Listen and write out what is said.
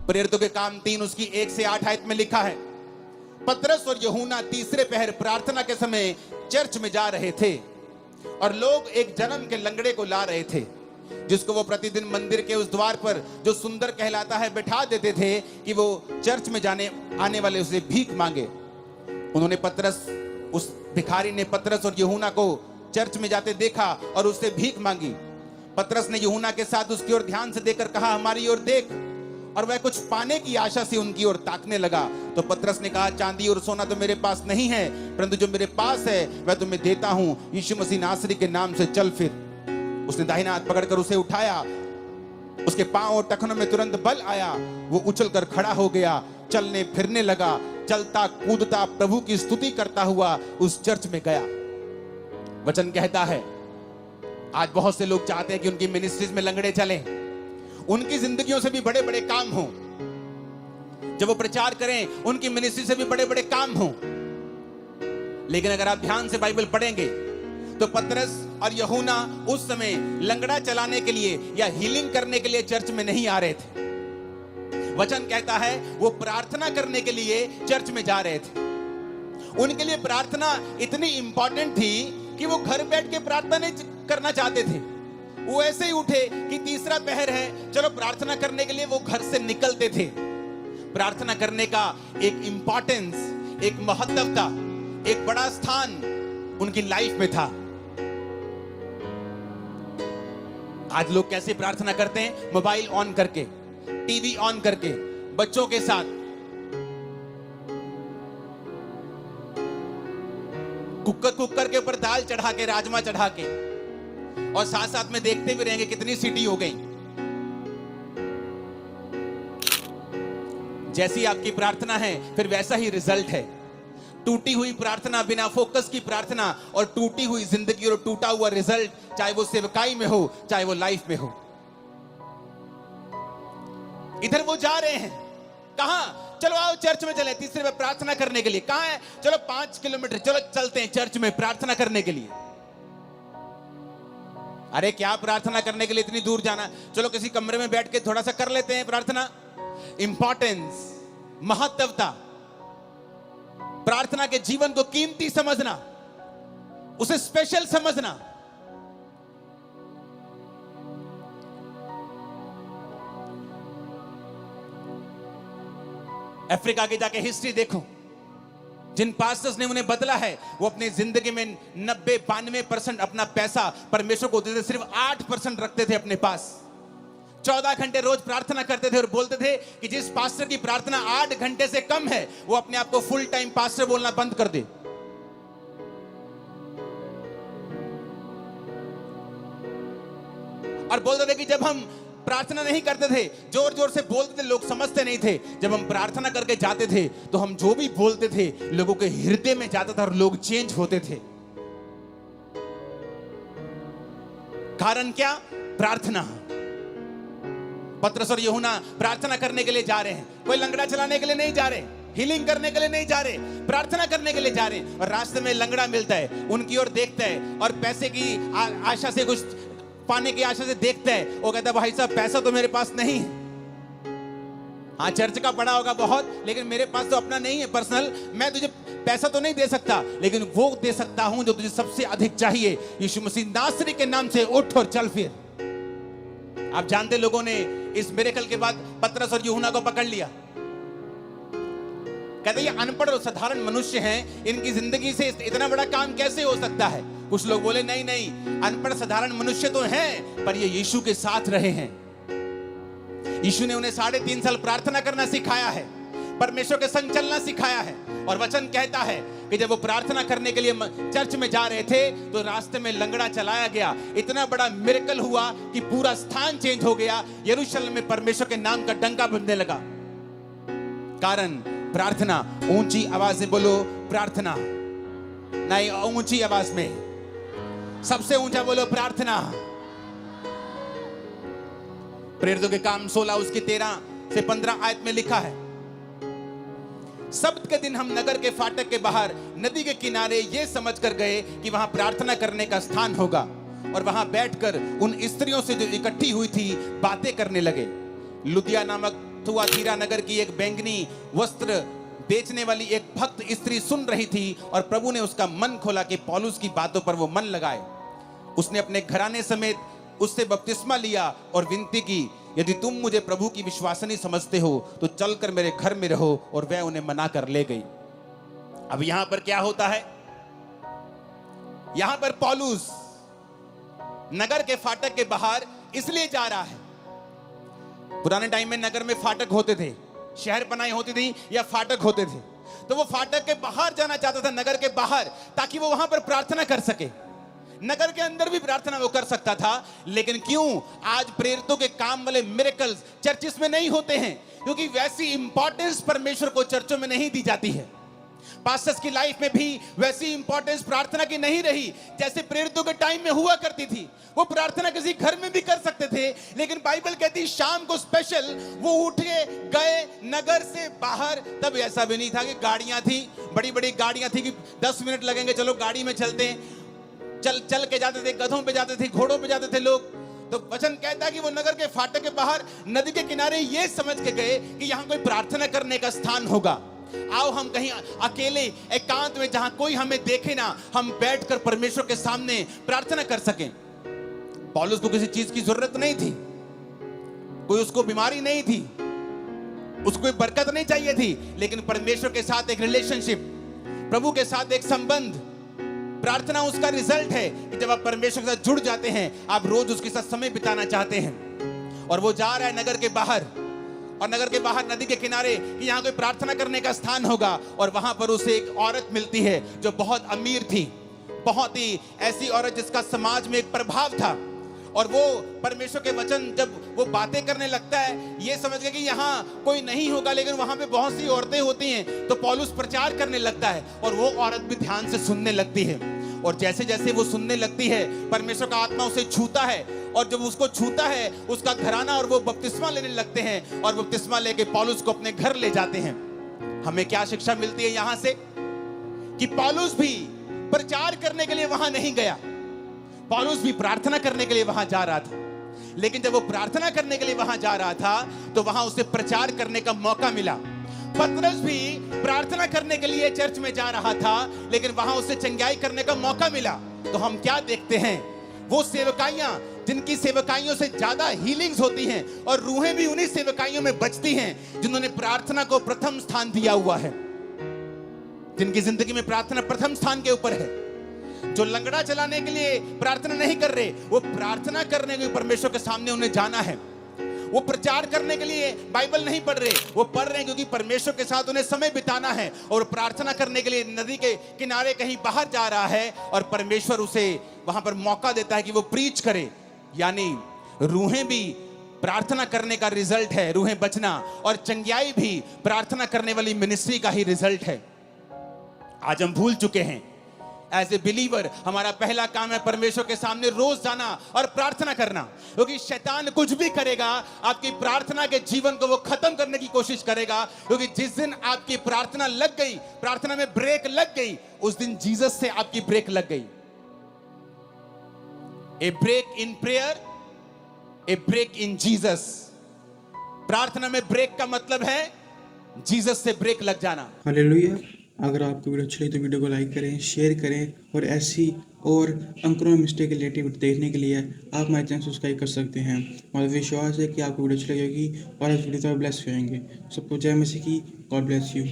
प्रेरितों के काम 3 उसकी 1 से 8 आयत में लिखा है, पतरस और यूहन्ना तीसरे पहर प्रार्थना के समय चर्च में जा रहे थे और लोग एक जन्म के लंगड़े को ला रहे थे, जिसको वो प्रतिदिन मंदिर के उस द्वार पर जो सुंदर कहलाता है बैठा देते थे कि वो चर्च में जाने आने वाले उसे भीख मांगे। उस भिखारी ने पतरस और यूहन्ना को चर्च में जाते देखा और उससे भीख मांगी। पतरस ने यूहन्ना के साथ उसकी ओर ध्यान से देखकर कहा, हमारी ओर देख। और वह कुछ पाने की आशा से उनकी ओर ताकने लगा। तो पतरस ने कहा, चांदी और सोना तो मेरे पास नहीं है, परंतु जो मेरे पास है वह तुम्हें देता हूं। यीशु मसीह नासरी के नाम से चल फिर। उसने दाहिना हाथ पकड़कर उसे उठाया। उसके पांव और टखनों में तुरंत बल आया। वो उछलकर खड़ा हो गया, चलने फिरने लगा, चलता कूदता प्रभु की स्तुति करता हुआ उस चर्च में गया। वचन कहता है, आज बहुत से लोग चाहते हैं कि उनकी मिनिस्ट्रीज में लंगड़े चलें, उनकी जिंदगियों से भी बड़े बड़े काम हों। जब वो प्रचार करें, उनकी मिनिस्ट्री से भी बड़े बड़े काम हों। लेकिन अगर आप ध्यान से बाइबल पढ़ेंगे तो पतरस और यूहन्ना उस समय लंगड़ा चलाने के लिए या हीलिंग करने के लिए चर्च में नहीं आ रहे थे। वचन कहता है वो प्रार्थना करने के लिए चर्च में जा रहे थे। उनके लिए प्रार्थना इतनी इंपॉर्टेंट थी कि वो घर बैठ के प्रार्थना नहीं करना चाहते थे। वो ऐसे ही उठे कि तीसरा पहर है, चलो प्रार्थना करने के लिए वो घर से निकलते थे। प्रार्थना करने का एक इंपॉर्टेंस, एक महत्वता, एक बड़ा स्थान उनकी लाइफ में था। आज लोग कैसे प्रार्थना करते हैं? मोबाइल ऑन करके, टीवी ऑन करके, बच्चों के साथ, कुकर के ऊपर दाल चढ़ा के, राजमा चढ़ा के, और साथ साथ में देखते भी रहेंगे कितनी सीटी हो गई। जैसी आपकी प्रार्थना है फिर वैसा ही रिजल्ट है। टूटी हुई प्रार्थना, बिना फोकस की प्रार्थना और टूटी हुई जिंदगी और टूटा हुआ रिजल्ट, चाहे वो सेवकाई में हो चाहे वो लाइफ में हो। इधर वो जा रहे हैं, कहां? चलो आओ चर्च में चले, तीसरे में प्रार्थना करने के लिए। कहां है? चलो 5 किलोमीटर, चलो चलते हैं चर्च में प्रार्थना करने के लिए। अरे क्या प्रार्थना करने के लिए इतनी दूर जाना? चलो किसी कमरे में बैठ के थोड़ा सा कर लेते हैं प्रार्थना। इंपॉर्टेंस, महत्वता, प्रार्थना के जीवन को कीमती समझना, उसे स्पेशल समझना। अफ्रीका की जाके हिस्ट्री देखो, जिन पास्टर्स ने उन्हें बदला है, वो अपनी जिंदगी में 90-92% अपना पैसा परमेश्वर को देते, सिर्फ 8% रखते थे अपने पास। 14 घंटे रोज प्रार्थना करते थे और बोलते थे कि जिस पास्टर की प्रार्थना 8 घंटे से कम है, वो अपने आप को फुल टाइम पास्टर बोलना बंद कर दे। और बोलते थे कि जब हम प्रार्थना नहीं करते थे, जोर जोर से बोलते थे, लोग समझते नहीं थे। जब हम प्रार्थना करके जाते थे तो हम जो भी बोलते थे लोगों के हृदय में जाता था और लोग चेंज होते थे। कारण क्या? प्रार्थना। पतरस और यूहन्ना प्रार्थना करने के लिए जा रहे हैं। कोई लंगड़ा चलाने के लिए नहीं जा रहे, हीलिंग करने के लिए नहीं जा रहे, प्रार्थना करने के लिए जा रहे हैं। और रास्ते में लंगड़ा मिलता है, उनकी ओर देखता है और पैसे की आशा से, कुछ पाने की आशा से देखता है। वो कहता है, भाई साहब पैसा तो मेरे पास नहीं है। हाँ, चर्च का पड़ा होगा बहुत, लेकिन मेरे पास तो अपना नहीं है पर्सनल। मैं तुझे पैसा तो नहीं दे सकता, लेकिन वो दे सकता हूं जो तुझे सबसे अधिक चाहिए। यीशु मसीह नासरी के नाम से उठ और चल फिर। आप जानते, लोगों ने इस मिरेकल के बाद पतरस और यूहन्ना को पकड़ लिया। कहते ये अनपढ़ और साधारण मनुष्य हैं, इनकी जिंदगी से इतना बड़ा काम कैसे हो सकता है? कुछ लोग बोले नहीं नहीं, अनपढ़ साधारण मनुष्य तो हैं, पर ये यीशु के साथ रहे हैं। यीशु ने उन्हें 3.5 साल प्रार्थना करना सिखाया है, परमेश्वर के संग चलना सिखाया है। और वचन कहता है कि जब वो प्रार्थना करने के लिए चर्च में जा रहे थे तो रास्ते में लंगड़ा चलाया गया। इतना बड़ा मिरेकल हुआ कि पूरा स्थान चेंज हो गया। यरूशलेम में परमेश्वर के नाम का डंका बजने लगा। कारण प्रार्थना। ऊंची आवाज से बोलो प्रार्थना। नहीं, ऊंची आवाज में, सबसे ऊंचा बोलो प्रार्थना। प्रेरितों के काम 16 उसकी 13 से 15 आयत में लिखा है, सब्त के दिन हम नगर के फाटक के बाहर नदी के किनारे ये समझकर गए कि वहां प्रार्थना करने का स्थान होगा, और वहां बैठकर उन स्त्रियों से जो इकट्ठी हुई थी बातें करने लगे। लुदिया नामक थुआतीरा नगर की एक बैंगनी वस्त्र बेचने वाली एक भक्त स्त्री सुन रही थी और प्रभु ने उसका मन खोला कि पौलुस की बातों पर वो मन लगाए। उसने अपने घराने समेत उससे बपतिस्मा लिया और विनती की, यदि तुम मुझे प्रभु की विश्वासनी समझते हो तो चलकर मेरे घर में रहो, और वह उन्हें मना कर ले गई। अब यहां पर क्या होता है? यहां पर पौलुस नगर के फाटक के बाहर इसलिए जा रहा है। पुराने टाइम में नगर में फाटक होते थे, शहर बनाई होती थी या फाटक होते थे, तो वो फाटक के बाहर जाना चाहता था, नगर के बाहर, ताकि वो वहां पर प्रार्थना कर सके। नगर के अंदर भी प्रार्थना वो कर सकता था, लेकिन क्यों आज प्रेरितों के काम वाले मिरेकल्स चर्चिस में नहीं होते हैं? क्योंकि वैसी इंपॉर्टेंस परमेश्वर को चर्चों में नहीं दी जाती है। पास्टर्स की लाइफ में भी वैसी इंपॉर्टेंस प्रार्थना की नहीं रही जैसे प्रेरितों के टाइम में हुआ करती थी। वो प्रार्थना किसी घर में भी कर सकते थे, लेकिन बाइबल कहती शाम को स्पेशल वो उठे गए नगर से बाहर। तब ऐसा भी नहीं था कि गाड़ियां थी, बड़ी बड़ी गाड़ियां थी कि 10 मिनट लगेंगे, चलो गाड़ी में चलते हैं। चल के जाते थे, गधों पे जाते थे, घोड़ों पे जाते थे लोग। तो वचन कहता है कि वो नगर के फाटक के बाहर नदी के किनारे ये समझ के गए कि यहां कोई प्रार्थना करने का स्थान होगा। आओ हम कहीं अकेले एकांत में, जहां कोई हमें देखे ना, हम बैठकर परमेश्वर के सामने प्रार्थना कर सकें। पौलुस को किसी चीज की जरूरत नहीं थी, कोई उसको बीमारी नहीं थी, उसको कोई बरकत नहीं चाहिए थी, लेकिन परमेश्वर के साथ एक रिलेशनशिप, प्रभु के साथ एक संबंध, प्रार्थना उसका रिजल्ट है कि जब आप परमेश्वर के साथ जुड़ जाते हैं, आप रोज उसके साथ समय बिताना चाहते हैं। और वो जा रहा है नगर के बाहर, और नगर के बाहर नदी के किनारे कि यहाँ कोई प्रार्थना करने का स्थान होगा। और वहां पर उसे एक औरत मिलती है जो बहुत अमीर थी, बहुत ही ऐसी औरत जिसका समाज में एक प्रभाव था। और वो परमेश्वर के वचन जब वो बातें करने लगता है, ये समझ गया कि यहाँ कोई नहीं होगा, लेकिन वहां पे बहुत सी औरतें होती हैं। तो पौलुस प्रचार करने लगता है और वो औरत भी ध्यान से सुनने लगती है। और जैसे जैसे वो सुनने लगती है, परमेश्वर का आत्मा उसे छूता है, और जब उसको छूता है उसका घराना और वो बपतिस्मा लेने लगते हैं, और बपतिस्मा लेके पौलुस को अपने घर ले जाते हैं। हमें क्या शिक्षा मिलती है यहां से? कि पौलुस भी प्रचार करने के लिए वहां नहीं गया, पौलुस भी प्रार्थना करने के लिए वहां जा रहा था। लेकिन जब वो प्रार्थना करने के लिए वहां जा रहा था, तो वहां उसे प्रचार करने का मौका मिला। पतरस भी प्रार्थना करने के लिए चर्च में जा रहा था, लेकिन वहां उसे चंगाई करने का मौका मिला। तो हम क्या देखते हैं? वो सेवकाइयां जिनकी सेवकाइयों से ज्यादा हीलिंग्स होती हैं, और रूहें भी उन्हीं सेवकाइयों में बचती हैं जिन्होंने प्रार्थना को प्रथम स्थान दिया हुआ है, जिनकी जिंदगी में प्रार्थना प्रथम स्थान के ऊपर है। जो लंगड़ा चलाने के लिए प्रार्थना नहीं कर रहे, वो प्रार्थना करने के परमेश्वर के सामने उन्हें जाना है। वो प्रचार करने के लिए बाइबल नहीं पढ़ रहे, वो पढ़ रहे हैं क्योंकि परमेश्वर के साथ उन्हें समय बिताना है। और प्रार्थना करने के लिए नदी के किनारे कहीं बाहर जा रहा है, और परमेश्वर उसे वहां पर मौका देता है कि वो प्रीच करे। यानी रूहें भी प्रार्थना करने का रिजल्ट है, रूहें बचना, और चंगाई भी प्रार्थना करने वाली मिनिस्ट्री का ही रिजल्ट है। आज हम भूल चुके हैं। एज ए बिलीवर हमारा पहला काम है परमेश्वर के सामने रोज जाना और प्रार्थना करना, क्योंकि शैतान कुछ भी करेगा, आपकी प्रार्थना के जीवन को वो खत्म करने की कोशिश करेगा। क्योंकि जिस दिन आपकी प्रार्थना लग गई, प्रार्थना में ब्रेक लग गई, उस दिन जीसस से आपकी ब्रेक लग गई। A break in prayer, a break in Jesus. प्रार्थना में ब्रेक का मतलब है जीसस से ब्रेक लग जाना। हालेलुया। अगर आपको वीडियो अच्छी लगी तो वीडियो को लाइक करें, शेयर करें, और ऐसी और अंकुरों में मिस्टेक रिलेटिव देखने के लिए आप हमारे चैनल सब्सक्राइब कर सकते हैं। और विश्वास है कि आपको वीडियो अच्छी लगेगी और इस वीडियो से ब्लेस होंगे। सबको जय मसीह की। God bless you.